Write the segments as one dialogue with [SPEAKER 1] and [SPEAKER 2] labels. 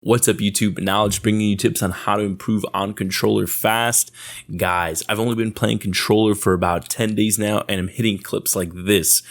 [SPEAKER 1] What's up, YouTube? Knowledge bringing you tips on how to improve on controller fast. Guys, I've only been playing controller for about 10 days now, and I'm hitting clips like this.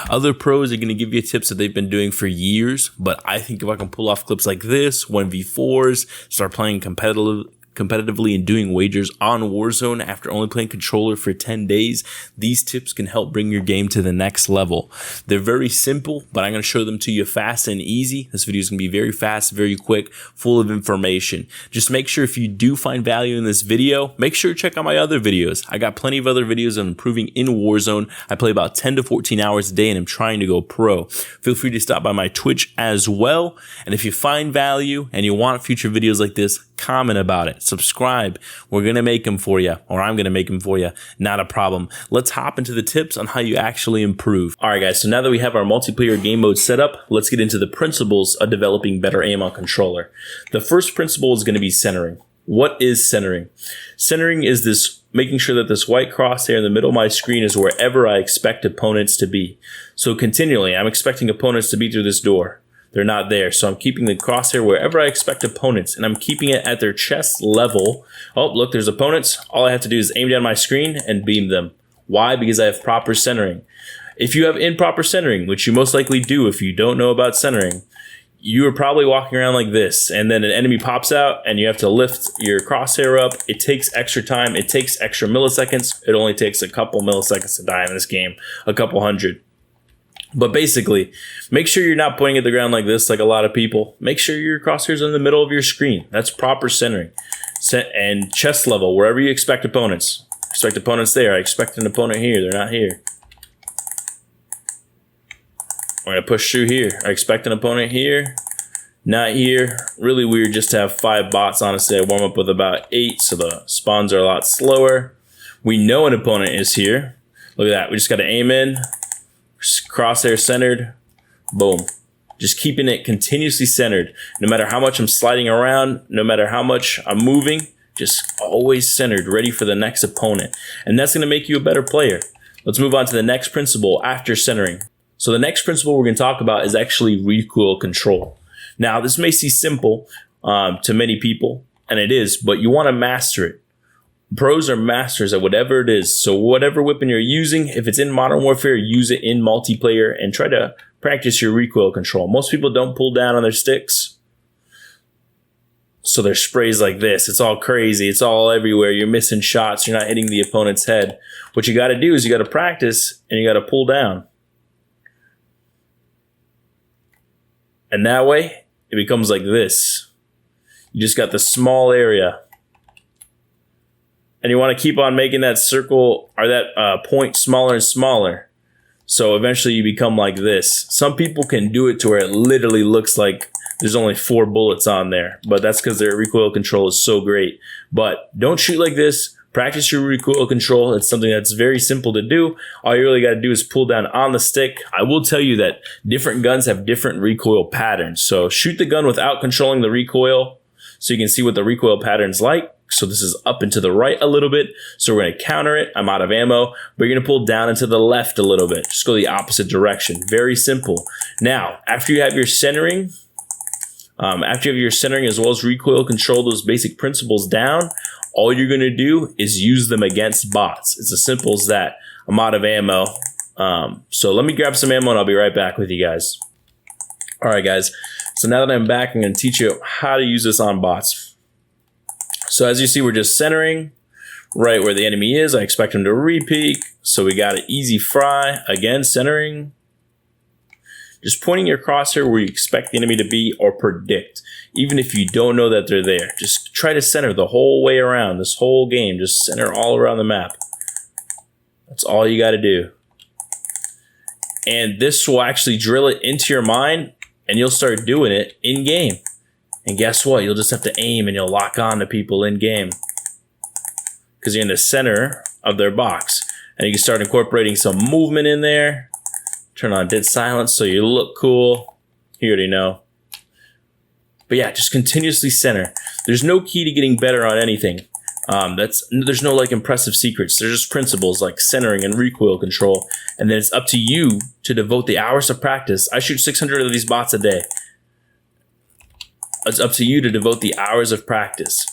[SPEAKER 1] Other pros are going to give you tips that they've been doing for years, but I think if I can pull off clips like this, 1v4s, start playing competitively and doing wagers on Warzone after only playing controller for 10 days, these tips can help bring your game to the next level. They're very simple, but I'm going to show them to you fast and easy. This video is going to be very fast, very quick, full of information. Just make sure if you do find value in this video, make sure to check out my other videos. I got plenty of other videos on improving in Warzone. I play about 10 to 14 hours a day and I'm trying to go pro. Feel free to stop by my Twitch as well. And if you find value and you want future videos like this, comment about it. Subscribe. We're going to make them for you, or I'm going to make them for you. Not a problem. Let's hop into the tips on how you actually improve. All right, guys. So now that we have our multiplayer game mode set up, let's get into the principles of developing better aim on controller. The first principle is going to be centering. What is centering? Centering is this making sure that this white crosshair in the middle of my screen is wherever I expect opponents to be. So continually, I'm expecting opponents to be through this door. They're not there. So I'm keeping the crosshair wherever I expect opponents, and I'm keeping it at their chest level. Oh, look, there's opponents. All I have to do is aim down my screen and beam them. Why? Because I have proper centering. If you have improper centering, which you most likely do if you don't know about centering, you are probably walking around like this, and then an enemy pops out and you have to lift your crosshair up. It takes extra time. It takes extra milliseconds. It only takes a couple milliseconds to die in this game, a couple hundred. But basically, make sure you're not pointing at the ground like this, like a lot of people. Make sure your crosshairs are in the middle of your screen. That's proper centering. And chest level, wherever you expect opponents. Expect opponents there. I expect an opponent here. They're not here. I'm going to push through here. I expect an opponent here. Not here. Really weird just to have 5 bots. Honestly, I warm up with about 8, so the spawns are a lot slower. We know an opponent is here. Look at that. We just got to aim in. Crosshair centered, boom. Just keeping it continuously centered. No matter how much I'm sliding around, no matter how much I'm moving, just always centered, ready for the next opponent. And that's going to make you a better player. Let's move on to the next principle after centering. So the next principle we're going to talk about is actually recoil control. Now, this may seem simple to many people, and it is, but you want to master it. Pros are masters at whatever it is. So whatever weapon you're using, if it's in Modern Warfare, use it in multiplayer and try to practice your recoil control. Most people don't pull down on their sticks. So their sprays like this. It's all crazy. It's all everywhere. You're missing shots. You're not hitting the opponent's head. What you got to do is you got to practice and you got to pull down. And that way, it becomes like this. You just got the small area. And you want to keep on making that circle or that point smaller and smaller. So eventually you become like this. Some people can do it to where it literally looks like there's only 4 bullets on there. But that's because their recoil control is so great. But don't shoot like this. Practice your recoil control. It's something that's very simple to do. All you really got to do is pull down on the stick. I will tell you that different guns have different recoil patterns. So shoot the gun without controlling the recoil so you can see what the recoil pattern's like. So this is up and to the right a little bit. So we're going to counter it. I'm out of ammo. But you're going to pull down and to the left a little bit. Just go the opposite direction. Very simple. Now, after you have your centering, as well as recoil control, those basic principles down, all you're going to do is use them against bots. It's as simple as that. I'm out of ammo. So let me grab some ammo and I'll be right back with you guys. All right, guys. So now that I'm back, I'm going to teach you how to use this on bots. So as you see, we're just centering right where the enemy is. I expect him to re-peek. So we got an easy fry. Again, centering. Just pointing your crosshair where you expect the enemy to be or predict. Even if you don't know that they're there. Just try to center the whole way around. This whole game. Just center all around the map. That's all you got to do. And this will actually drill it into your mind. And you'll start doing it in game. And guess what? You'll just have to aim and you'll lock on to people in game. Because you're in the center of their box. And you can start incorporating some movement in there. Turn on dead silence so you look cool. You already know. But yeah, just continuously center. There's no key to getting better on anything. There's no like impressive secrets. There's just principles like centering and recoil control. And then it's up to you to devote the hours of practice. I shoot 600 of these bots a day. It's up to you to devote the hours of practice.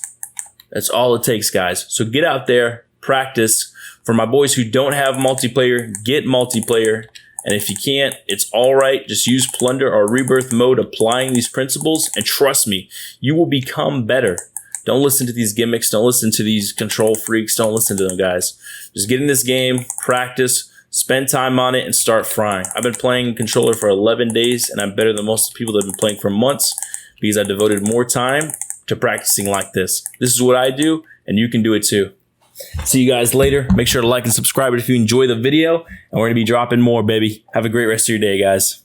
[SPEAKER 1] That's all it takes, guys. So get out there, practice. For my boys who don't have multiplayer, get multiplayer. And if you can't, it's all right. Just use plunder or rebirth mode, applying these principles, and trust me, you will become better. Don't listen to these gimmicks. Don't listen to these control freaks. Don't listen to them, guys. Just get in this game, practice, spend time on it, and start frying. I've been playing controller for 11 days, and I'm better than most people that have been playing for months because I devoted more time to practicing like this. This is what I do, and you can do it too. See you guys later. Make sure to like and subscribe if you enjoy the video, and we're going to be dropping more, baby. Have a great rest of your day, guys.